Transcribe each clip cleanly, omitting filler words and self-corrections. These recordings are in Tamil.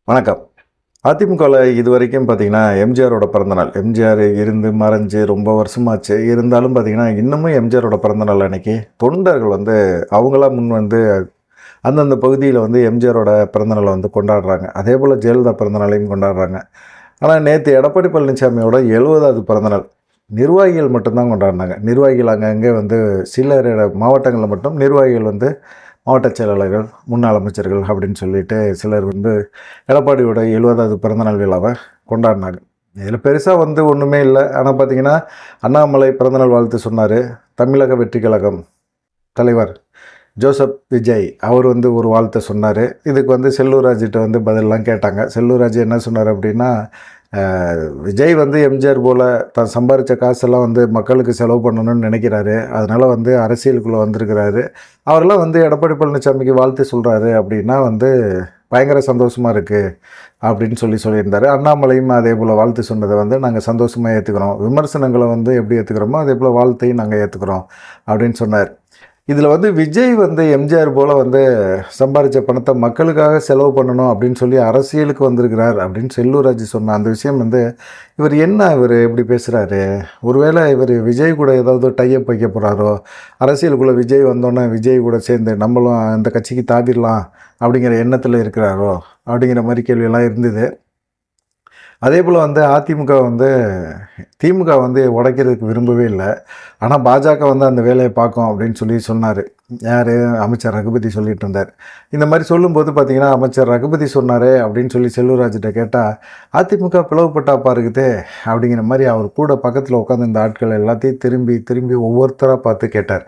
வணக்கம். அதிமுகவில் இதுவரைக்கும் பார்த்தீங்கன்னா, எம்ஜிஆரோட பிறந்தநாள். எம்ஜிஆர் இருந்து மறைஞ்சு ரொம்ப வருஷமாச்சு. இருந்தாலும் பார்த்தீங்கன்னா, இன்னமும் எம்ஜிஆரோட பிறந்தநாள் அன்னைக்கு தொண்டர்கள் அவங்களா முன் அந்தந்த பகுதியில் எம்ஜிஆரோட பிறந்தநாளை கொண்டாடுறாங்க. அதேபோல் ஜெயலலிதா பிறந்தநாளையும் கொண்டாடுறாங்க. ஆனால் நேற்று எடப்பாடி பழனிசாமியோட 70வது பிறந்தநாள் நிர்வாகிகள் மட்டும்தான் கொண்டாடினாங்க. நிர்வாகிகள் அங்கங்கே சில மாவட்டங்களில் மட்டும் நிர்வாகிகள் மாவட்ட செயலாளர்கள், முன்னாள் அமைச்சர்கள் அப்படின்னு சொல்லிட்டு சிலர் எடப்பாடியோட 70வது பிறந்தநாள் விழாவை கொண்டாடினாங்க. இதில் பெருசாக ஒன்றுமே இல்லை. ஆனால் பார்த்திங்கன்னா, அண்ணாமலை பிறந்தநாள் வாழ்த்து சொன்னார். தமிழக வெற்றி கழகம் தலைவர் ஜோசப் விஜய் அவர் ஒரு வாழ்த்தை சொன்னார். இதுக்கு செல்லூர் ராஜிட்ட பதிலெலாம் கேட்டாங்க. செல்லூர் ராஜ் என்ன சொன்னார் அப்படின்னா, விஜய் எம்ஜிஆர் போல் தான் சம்பாதிச்ச காசெல்லாம் மக்களுக்கு செலவு பண்ணணும்னு நினைக்கிறாரு. அதனால் அரசியலுக்குள்ளே வந்திருக்கிறாரு. அவரெல்லாம் எடப்பாடி பழனிசாமிக்கு வாழ்த்து சொல்கிறாரு அப்படின்னா பயங்கர சந்தோஷமாக இருக்குது அப்படின்னு சொல்லியிருந்தார். அண்ணாமலையும் அதே போல் வாழ்த்து சொன்னதை நாங்கள் சந்தோஷமாக ஏற்றுக்கிறோம். விமர்சனங்களை எப்படி ஏற்றுக்கிறோமோ அதே போல் வாழ்த்தையும் நாங்கள் ஏற்றுக்கிறோம் அப்படின்னு சொன்னார். இதில் விஜய் எம்ஜிஆர் போல் சம்பாதிச்ச பணத்தை மக்களுக்காக செலவு பண்ணணும் அப்படின்னு சொல்லி அரசியலுக்கு வந்திருக்கிறார் அப்படின்னு செல்லூர் ராஜ் சொன்ன அந்த விஷயம் இவர் எப்படி பேசுகிறாரு? ஒருவேளை இவர் விஜய் கூட ஏதாவது டைப் வைக்க போகிறாரோ, அரசியலுக்குள்ளே விஜய் வந்தோன்னே விஜய் கூட சேர்ந்து நம்மளும் அந்த கட்சிக்கு தாவிடலாம் அப்படிங்கிற எண்ணத்தில் இருக்கிறாரோ அப்படிங்கிற மாதிரி கேள்வியெல்லாம் இருந்தது. அதே போல் அதிமுக திமுக உடைக்கிறதுக்கு விரும்பவே இல்லை. ஆனால் பாஜக அந்த வேலையை பார்க்கும் அப்படின்னு சொன்னார். யார்? அமைச்சர் ரகுபதி சொல்லிட்டு இருந்தார். இந்த மாதிரி சொல்லும்போது பார்த்திங்கன்னா, அமைச்சர் ரகுபதி சொன்னார் அப்படின்னு செல்லூர் ராஜிட்ட கேட்டால், அதிமுக பிளவுபட்டாப்பா இருக்குதே அப்படிங்கிற மாதிரி அவர் கூட பக்கத்தில் உட்காந்து இந்த ஆட்கள் எல்லாத்தையும் திரும்பி ஒவ்வொருத்தராக பார்த்து கேட்டார்.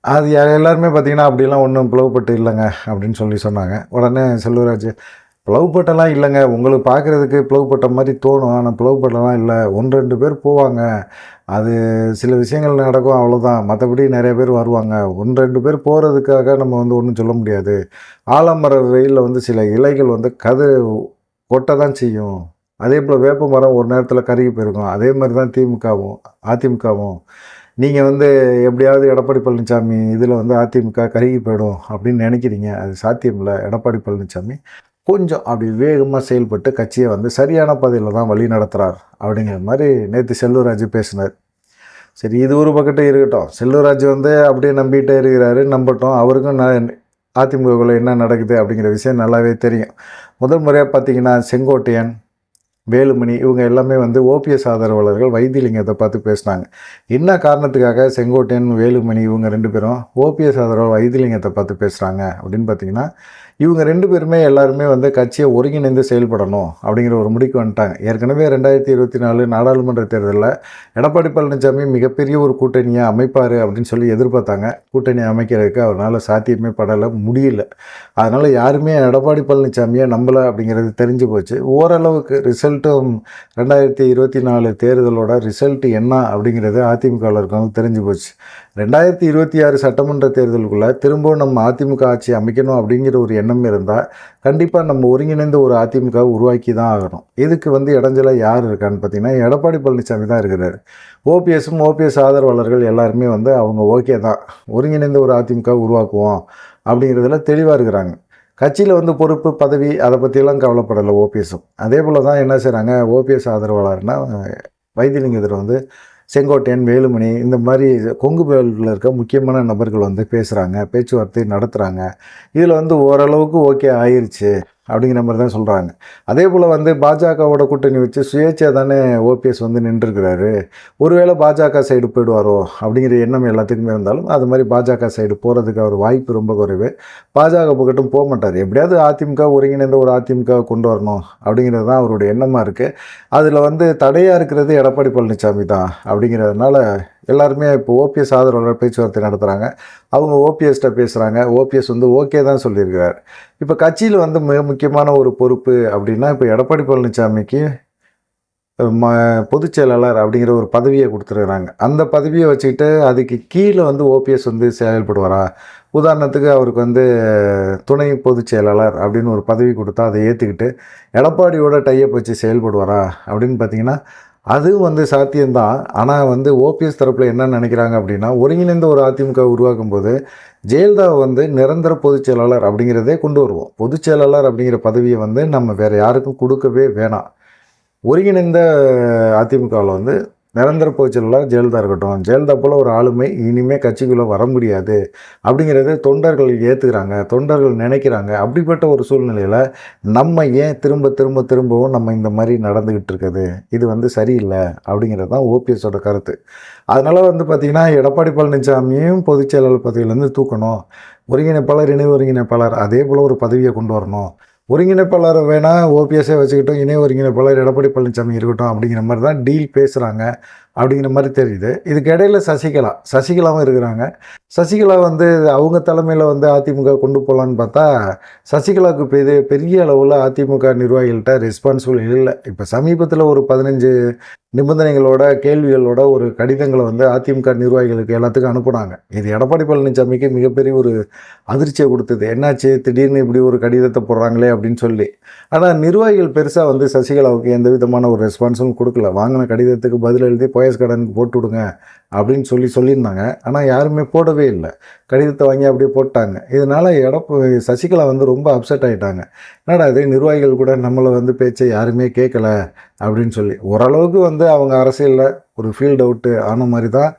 அது எல்லாருமே பார்த்திங்கன்னா, அப்படிலாம் ஒன்றும் பிளவுபட்டு இல்லைங்க அப்படின்னு சொன்னாங்க. உடனே செல்லூர் ராஜ், பிளவுபட்டெல்லாம் இல்லைங்க, உங்களுக்கு பார்க்குறதுக்கு பிளவுபட்ட மாதிரி தோணும், ஆனால் பிளவுபட்டெல்லாம் இல்லை. 1-2 பேர் போவாங்க, அது சில விஷயங்கள் நடக்கும், அவ்வளோதான். மற்றபடி நிறைய பேர் வருவாங்க. 1-2 பேர் போகிறதுக்காக நம்ம ஒன்றும் சொல்ல முடியாது. ஆலமர வெயிலில் சில இலைகள் கதிர் கொட்ட தான் செய்யும். அதே போல் வேப்ப மரம் ஒரு நேரத்தில் கருகி போயிருக்கும். அதே மாதிரி தான் திமுகவும் அதிமுகவும். நீங்கள் எப்படியாவது எடப்பாடி பழனிசாமி இதில் அதிமுக கருகி போயிடும் அப்படின்னு நினைக்கிறீங்க. அது சாத்தியம் இல்லை. எடப்பாடி பழனிசாமி கொஞ்சம் அப்படி வேகமாக செயல்பட்டு கட்சியை சரியான பாதையில் தான் வழி நடத்துகிறார் அப்படிங்கிற மாதிரி நேற்று செல்லூர் ராஜ் பேசினார். சரி, இது ஒரு பக்கத்து இருக்கட்டும். செல்லூர் ராஜ் அப்படியே நம்பிகிட்டே இருக்கிறாரு. நம்பட்டும். அவருக்கும் அதிமுகவில் என்ன நடக்குது அப்படிங்கிற விஷயம் நல்லாவே தெரியும். முதல் முறையாக பார்த்திங்கன்னா, செங்கோட்டையன், வேலுமணி இவங்க எல்லாமே ஓபிஎஸ் ஆதரவாளர்கள் வைத்திலிங்கத்தை பார்த்து பேசினாங்க. என்ன காரணத்துக்காக செங்கோட்டையன், வேலுமணி இவங்க 2 பேரும் ஓபிஎஸ் ஆதரவாளர் வைத்திலிங்கத்தை பார்த்து பேசுகிறாங்க அப்படின்னு பார்த்திங்கன்னா, இவங்க 2 பேருமே எல்லாருமே கட்சியை ஒருங்கிணைந்து செயல்படணும் அப்படிங்கிற ஒரு முடிவுக்கு வந்துட்டாங்க. ஏற்கனவே 2024 நாடாளுமன்ற தேர்தலில் எடப்பாடி பழனிசாமி மிகப்பெரிய ஒரு கூட்டணியை அமைப்பார் அப்படின்னு எதிர்பார்த்தாங்க. கூட்டணி அமைக்கிறதுக்கு அவரால் சாத்தியமே படலை, முடியல. அதனால் யாருமே எடப்பாடி பழனிசாமியை நம்பலை அப்படிங்கிறது தெரிஞ்சு போச்சு. ஓரளவுக்கு ரிசல்ட்டும் 2024 தேர்தலோட ரிசல்ட் என்ன அப்படிங்கிறது அதிமுகவிற்கு தெரிஞ்சு போச்சு. 2026 சட்டமன்ற தேர்தலுக்குள்ளே திரும்பவும் நம்ம அதிமுக ஆட்சி அமைக்கணும் அப்படிங்கிற ஒரு எண்ணம் இருந்தால் கண்டிப்பாக நம்ம ஒருங்கிணைந்த ஒரு அதிமுக உருவாக்கி தான் ஆகணும். இதுக்கு இடைஞ்சலாக யார் இருக்கான்னு பார்த்தீங்கன்னா, எடப்பாடி பழனிசாமி தான் இருக்கிறார். ஓபிஎஸ் ஆதரவாளர்கள் எல்லாருமே அவங்க ஓகே தான், ஒருங்கிணைந்த ஒரு அதிமுக உருவாக்குவோம் அப்படிங்கிறதுல தெளிவாக இருக்கிறாங்க. கட்சியில் பொறுப்பு பதவி அதை பற்றியெல்லாம் கவலைப்படலை ஓபிஎஸும். அதே போல் தான் என்ன செய்கிறாங்க, ஓபிஎஸ் ஆதரவாளர்னால் வைத்திலிங்கத்தில் செங்கோட்டையன், வேலுமணி இந்த மாதிரி கொங்கு பெல்ட்டில் இருக்க முக்கியமான நபர்கள் பேசுகிறாங்க, பேச்சுவார்த்தை நடத்துகிறாங்க. இதில் ஓரளவுக்கு ஓகே ஆயிடுச்சு அப்படிங்கிற மாதிரி தான் சொல்கிறாங்க. அதே போல் பாஜகவோட கூட்டணி வச்சு சுயேட்சையாக தானே ஓபிஎஸ் நின்றுருக்கிறாரு. ஒருவேளை பாஜக சைடு போயிடுவாரோ அப்படிங்கிற எண்ணம் எல்லாத்துக்குமே இருந்தாலும் அது மாதிரி பாஜக சைடு போகிறதுக்கு அவர் வாய்ப்பு ரொம்ப குறைவு. பாஜக பக்கட்டும் போக மாட்டார். எப்படியாவது அதிமுக ஒருங்கிணைந்த ஒரு அதிமுக கொண்டு வரணும் அப்படிங்கிறது தான் அவருடைய எண்ணமாக இருக்குது. அதில் தடையாக இருக்கிறது எடப்பாடி பழனிசாமி தான். அப்படிங்கிறதுனால எல்லாருமே இப்போ ஓபிஎஸ் ஆதரவாளர் பேச்சுவார்த்தை நடத்துகிறாங்க. அவங்க ஓபிஎஸ்கிட்ட பேசுகிறாங்க. ஓபிஎஸ் ஓகே தான் சொல்லியிருக்கிறார். இப்போ கட்சியில் மிக முக்கியமான ஒரு பொறுப்பு அப்படின்னா, இப்போ எடப்பாடி பழனிசாமிக்கு பொதுச் செயலாளர் அப்படிங்கிற ஒரு பதவியை கொடுத்துருக்குறாங்க. அந்த பதவியை வச்சுக்கிட்டு அதுக்கு கீழே ஓபிஎஸ் செயல்படுவாரா? உதாரணத்துக்கு அவருக்கு துணை பொதுச் செயலாளர் அப்படின்னு ஒரு பதவி கொடுத்தா அதை ஏற்றுக்கிட்டு எடப்பாடியோட டைப் வச்சு செயல்படுவாரா அப்படின்னு பார்த்திங்கன்னா, அதுவும் வந்து சாத்தியம்தான். ஆனால் வந்து ஓபிஎஸ் தரப்பில் என்ன நினைக்கிறாங்க அப்படின்னா, ஒருங்கிணைந்த ஒரு அதிமுக உருவாக்கும்போது ஜெயலலிதாவை வந்து நிரந்தர பொதுச் செயலாளர் அப்படிங்கிறதே கொண்டு வருவோம். பொதுச் செயலாளர் அப்படிங்கிற பதவியை வந்து நம்ம வேறு யாருக்கும் கொடுக்கவே வேணாம். ஒருங்கிணைந்த அதிமுகவில் வந்து நிரந்தர பொதுச் செயலாளர் ஜெயலலிதா இருக்கட்டும். ஜெயலலிதா போல் ஒரு ஆளுமை இனிமேல் கட்சிக்குள்ளே வர முடியாது அப்படிங்கிறத தொண்டர்கள் ஏற்றுக்கிறாங்க, தொண்டர்கள் நினைக்கிறாங்க. அப்படிப்பட்ட ஒரு சூழ்நிலையில் நம்ம ஏன் திரும்பவும் நம்ம இந்த மாதிரி நடந்துக்கிட்டு இருக்குது, இது வந்து சரியில்லை அப்படிங்கிறது தான் ஓபிஎஸோட கருத்து. அதனால் வந்து பார்த்திங்கன்னா, எடப்பாடி பழனிசாமியும் பொதுச் செயலாளர் பதவியிலேருந்து தூக்கணும், ஒருங்கிணைப்பாளர் இணை ஒருங்கிணைப்பாளர் அதே போல் ஒரு பதவியை கொண்டு வரணும். ஒருங்கிணைப்பாளர் வேணால் ஓபிஎஸ்ஸே வச்சுக்கிட்டோம், இணை ஒருங்கிணைப்பாளர் எடப்பாடி பழனிசாமி இருக்கட்டும் அப்படிங்கிற மாதிரி தான் டீல் பேசுகிறாங்க அப்படிங்கிற மாதிரி தெரியுது. இதுக்கு இடையில் சசிகலாவும் இருக்கிறாங்க. சசிகலா வந்து அவங்க தலைமையில் வந்து அதிமுக கொண்டு போகலான்னு பார்த்தா, சசிகலாவுக்கு பெரிய அளவில் அதிமுக நிர்வாகிகள்கிட்ட ரெஸ்பான்சிபிள் இல்லை. இப்போ சமீபத்தில் ஒரு 15 நிபந்தனைகளோட கேள்விகளோட ஒரு கடிதங்களை வந்து அதிமுக நிர்வாகிகளுக்கு எல்லாத்துக்கும் அனுப்புனாங்க. இது எடப்பாடி பழனிசாமிக்கு மிகப்பெரிய ஒரு அதிர்ச்சியை கொடுத்தது. என்னாச்சு திடீர்னு இப்படி ஒரு கடிதத்தை போடுறாங்களே அப்படின்னு சொல்லி. ஆனால் நிர்வாகிகள் பெருசாக வந்து சசிகலாவுக்கு எந்த விதமான ஒரு ரெஸ்பான்ஸும் கொடுக்கல. வாங்கின கடிதத்துக்கு பதில் எழுதி போயஸ் கார்டனுக்கு போட்டு விடுங்க அப்படின்னு சொல்லியிருந்தாங்க. ஆனால் யாருமே போடவே இல்லை. கடிதத்தை வாங்கி அப்படியே போட்டாங்க. இதனால் சசிகலா வந்து ரொம்ப அப்செட் ஆகிட்டாங்க. என்னடா இது, நிர்வாகிகள் கூட நம்மளை வந்து பேச்சை யாருமே கேட்கல அப்படின்னு சொல்லி. ஓரளவுக்கு வந்து அவங்க அரசியலில் ஒரு ஃபீல்ட் அவுட்டு ஆன மாதிரி தான்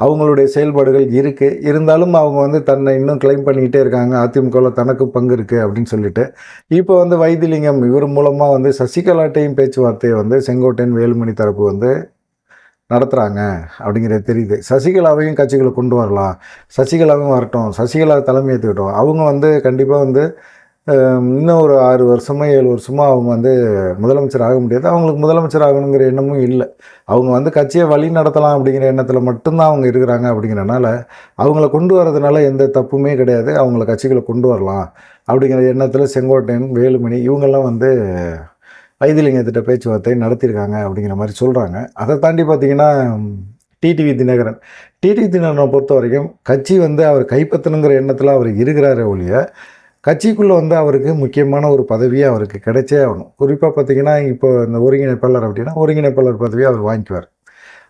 அவங்களுடைய செயல்பாடுகள் இருக்குது. இருந்தாலும் அவங்க வந்து தன்னை இன்னும் கிளைம் பண்ணிக்கிட்டே இருக்காங்க, அதிமுகவில் தனக்கு பங்கு இருக்குது அப்படின்னு சொல்லிட்டு. இப்போ வந்து வைத்திலிங்கம் இவர் மூலமாக வந்து சசிகலாட்டையும் பேச்சுவார்த்தையை வந்து செங்கோட்டையன் வேலுமணி தரப்பு வந்து நடத்துகிறாங்க அப்படிங்கிறது தெரியுது. சசிகலாவையும் கட்சிகளை கொண்டு வரலாம், சசிகலாவும் வரட்டும், சசிகலா தலைமை ஏற்றுக்கிட்டோம். அவங்க வந்து கண்டிப்பாக வந்து இன்னும் ஒரு 6 வருஷமோ 7 வருஷமோ அவங்க வந்து முதலமைச்சர் ஆக முடியாது. அவங்களுக்கு முதலமைச்சர் ஆகணுங்கிற எண்ணமும் இல்லை. அவங்க வந்து கட்சியை வழி நடத்தலாம் அப்படிங்கிற எண்ணத்தில் மட்டும்தான் அவங்க இருக்கிறாங்க. அப்படிங்கிறனால அவங்கள கொண்டு வரதுனால எந்த தப்புமே கிடையாது. அவங்கள கட்சிகளை கொண்டு வரலாம் அப்படிங்கிற எண்ணத்தில் செங்கோட்டையன், வேலுமணி இவங்கெல்லாம் வந்து வைத்திலிங்கத்திட்ட பேச்சுவார்த்தை நடத்தியிருக்காங்க அப்படிங்கிற மாதிரி சொல்கிறாங்க. அதை தாண்டி பார்த்திங்கன்னா டிடிவி தினகரனை பொறுத்த வரைக்கும் கட்சி வந்து அவர் கைப்பற்றணுங்கிற எண்ணத்தில் அவர் இருக்கிறாரே ஒழிய, கட்சிக்குள்ளே வந்து அவருக்கு முக்கியமான ஒரு பதவியை அவருக்கு கிடைச்சே ஆகணும். குறிப்பாக பார்த்திங்கன்னா, இப்போ இந்த ஒருங்கிணைப்பாளர் அப்படின்னா ஒருங்கிணைப்பாளர் பதவியை அவர் வாங்கிக்குவார்.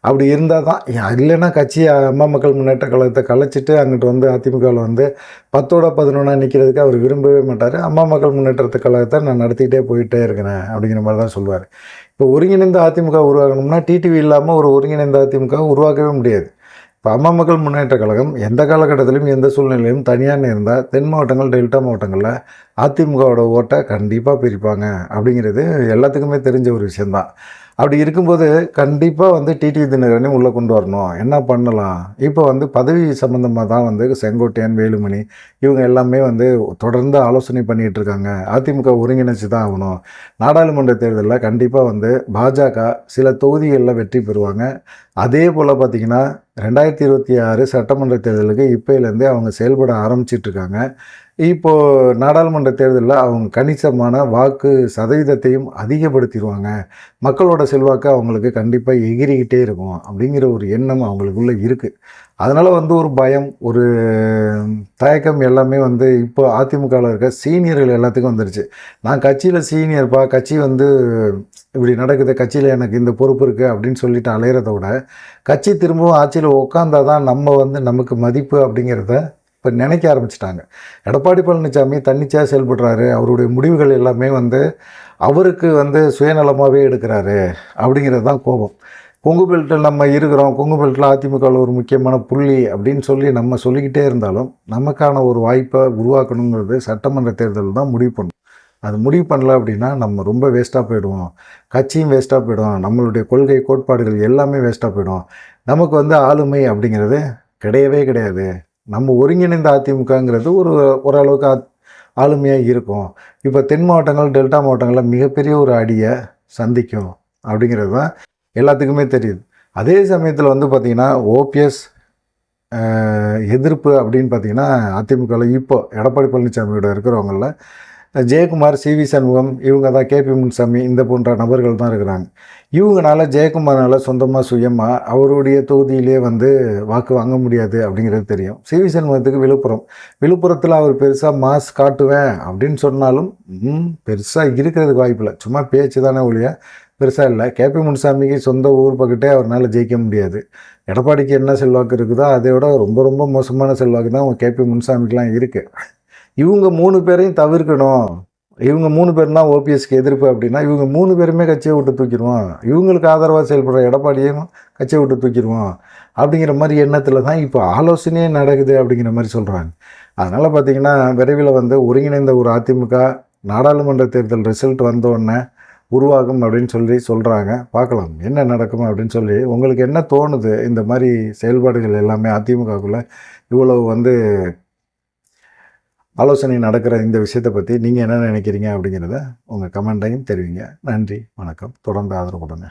அப்படி இருந்தால் தான், இல்லைன்னா கட்சி அம்மா மக்கள் முன்னேற்ற கழகத்தை கலைச்சிட்டு அங்கிட்டு வந்து அதிமுகவில் வந்து 10ஓட 11 நிற்கிறதுக்கு அவர் விரும்பவே மாட்டார். அம்மா மக்கள் முன்னேற்றத்து கழகத்தை நான் நடத்திக்கிட்டே போயிட்டே இருக்கிறேன் அப்படிங்கிற மாதிரி தான் சொல்லுவார். இப்போ ஒருங்கிணைந்த அதிமுக உருவாகணும்னா டிடிவி இல்லாமல் ஒரு ஒருங்கிணைந்த அதிமுக உருவாக்கவே முடியாது. இப்போ அம்மா மக்கள் முன்னேற்ற கழகம் எந்த காலகட்டத்திலும் எந்த சூழ்நிலையிலும் தனியாக இருந்தால் தென் மாவட்டங்கள், டெல்டா மாவட்டங்களில் அதிமுகவோட ஓட்டை கண்டிப்பாக பிரிப்பாங்க அப்படிங்கிறது எல்லாத்துக்குமே தெரிஞ்ச ஒரு விஷயந்தான். அப்படி இருக்கும்போது கண்டிப்பாக வந்து டிடிவி தினகரனையும் உள்ளே கொண்டு வரணும். என்ன பண்ணலாம், இப்போ வந்து பதவி சம்மந்தமாக தான் வந்து செங்கோட்டையன், வேலுமணி இவங்க எல்லாமே வந்து தொடர்ந்து ஆலோசனை பண்ணிகிட்டு இருக்காங்க. அதிமுக ஒருங்கிணைச்சு தான் ஆகணும். நாடாளுமன்ற தேர்தலில் கண்டிப்பாக வந்து பாஜக சில தொகுதிகளில் வெற்றி பெறுவாங்க. அதே போல் பார்த்திங்கன்னா 2026 சட்டமன்ற தேர்தலுக்கு இப்போலேருந்தே அவங்க செயல்பட ஆரம்பிச்சிட்ருக்காங்க. இப்போது நாடாளுமன்ற தேர்தலில் அவங்க கணிசமான வாக்கு சதவீதத்தையும் அதிகப்படுத்திடுவாங்க. மக்களோட செல்வாக்கு அவங்களுக்கு கண்டிப்பாக எகிரிக்கிட்டே இருக்கும் அப்படிங்கிற ஒரு எண்ணம் அவங்களுக்குள்ளே இருக்குது. அதனால் வந்து ஒரு பயம், ஒரு தயக்கம் எல்லாமே வந்து இப்போ அதிமுகவில் இருக்க சீனியர்கள் எல்லாத்துக்கும் வந்துடுச்சு. நான் கட்சியில் சீனியர்ப்பா, கட்சி வந்து இப்படி நடக்குது, கட்சியில் எனக்கு இந்த பொறுப்பு இருக்குது அப்படின்னு சொல்லிட்டு அலையிறத விட, கட்சி திரும்பவும் ஆட்சியில் உட்காந்தா தான் நம்ம வந்து நமக்கு மதிப்பு அப்படிங்கிறத இப்போ நினைக்க ஆரம்பிச்சிட்டாங்க. எடப்பாடி பழனிசாமி தன்னிச்சையாக செயல்படுறாரு, அவருடைய முடிவுகள் எல்லாமே வந்து அவருக்கு வந்து சுயநலமாகவே எடுக்கிறாரு அப்படிங்கிறது தான் கோபம். கொங்கு பெல்ட்டில் நம்ம இருக்கிறோம், கொங்கு பெல்ட்டில் அதிமுகவில் ஒரு முக்கியமான புள்ளி அப்படின்னு சொல்லி நம்ம சொல்லிக்கிட்டே இருந்தாலும் நமக்கான ஒரு வாய்ப்பை உருவாக்கணுங்கிறது சட்டமன்ற தேர்தல் தான் முடிவு பண்ணணும். அது முடிவு பண்ணல அப்படின்னா நம்ம ரொம்ப வேஸ்ட்டாக போயிடுவோம், கட்சியும் வேஸ்ட்டாக போயிடும், நம்மளுடைய கொள்கை கோட்பாடுகள் எல்லாமே வேஸ்ட்டாக போயிடும். நமக்கு வந்து ஆளுமை அப்படிங்கிறது கிடையவே கிடையாது. நம்ம ஒருங்கிணைந்த அதிமுகங்கிறது ஓரளவுக்கு ஆளுமையாக இருக்கும். இப்போ தென் மாவட்டங்கள், டெல்டா மாவட்டங்களில் மிகப்பெரிய ஒரு அடியை சந்திக்கும் அப்படிங்கிறது தான் எல்லாத்துக்குமே தெரியுது. அதே சமயத்தில் வந்து பார்த்திங்கன்னா ஓபிஎஸ் எதிர்ப்பு அப்படின்னு பார்த்திங்கன்னா அதிமுகவில் இப்போ எடப்பாடி பழனிசாமியோட இருக்கிறவங்களில் ஜெயக்குமார், சிவி சண்முகம் இவங்க தான், கேபி முனுசாமி இந்த போன்ற நபர்கள் தான் இருக்கிறாங்க. இவங்களால ஜெயக்குமாரால் சொந்தமாக சுயமாக அவருடைய தொகுதியிலே வந்து வாக்கு வாங்க முடியாது அப்படிங்கிறது தெரியும். சிவி சண்முகத்துக்கு விழுப்புரத்தில் அவர் பெருசாக மாஸ் காட்டுவேன் அப்படின்னு சொன்னாலும் பெருசாக இருக்கிறதுக்கு வாய்ப்பில்லை. சும்மா பேச்சு தானே ஒழிய பெருசாக இல்லை. கேபி முனுசாமிக்கு சொந்த ஊர் பக்கத்தே அவரால் ஜெயிக்க முடியாது. எடப்பாடிக்கு என்ன செல்வாக்கு இருக்குதோ அதை விட ரொம்ப ரொம்ப மோசமான செல்வாக்கு தான் கேபி முனுசாமிக்கெலாம் இருக்குது. இவங்க 3 பேரையும் தவிர்க்கணும். இவங்க 3 பேரும் தான் ஓபிஎஸ்க்கு எதிர்ப்பு அப்படின்னா, இவங்க 3 பேருமே கட்சியை விட்டு தூக்கிடுவோம். இவங்களுக்கு ஆதரவாக செயல்படுற எடப்பாடியையும் கட்சியை விட்டு தூக்கிடுவோம் அப்படிங்கிற மாதிரி எண்ணத்தில் தான் இப்போ ஆலோசனையே நடக்குது அப்படிங்கிற மாதிரி சொல்கிறாங்க. அதனால் பார்த்திங்கன்னா விரைவில் வந்து ஒருங்கிணைந்த ஒரு அதிமுக நாடாளுமன்ற தேர்தல் ரிசல்ட் வந்தோடனே உருவாகும் அப்படின்னு சொல்கிறாங்க. பார்க்கலாம் என்ன நடக்கும் அப்படின்னு சொல்லி. உங்களுக்கு என்ன தோணுது? இந்த மாதிரி செயல்பாடுகள் எல்லாமே அதிமுகக்குள்ளே இவ்வளவு வந்து ஆலோசனை நடக்கிற இந்த விஷயத்தை பற்றி நீங்கள் என்ன நினைக்கிறீங்க அப்படிங்கிறத உங்கள் கமெண்ட்டையும் தெரிவிங்க. நன்றி, வணக்கம். தொடர்ந்து ஆதரவு கொடுங்க.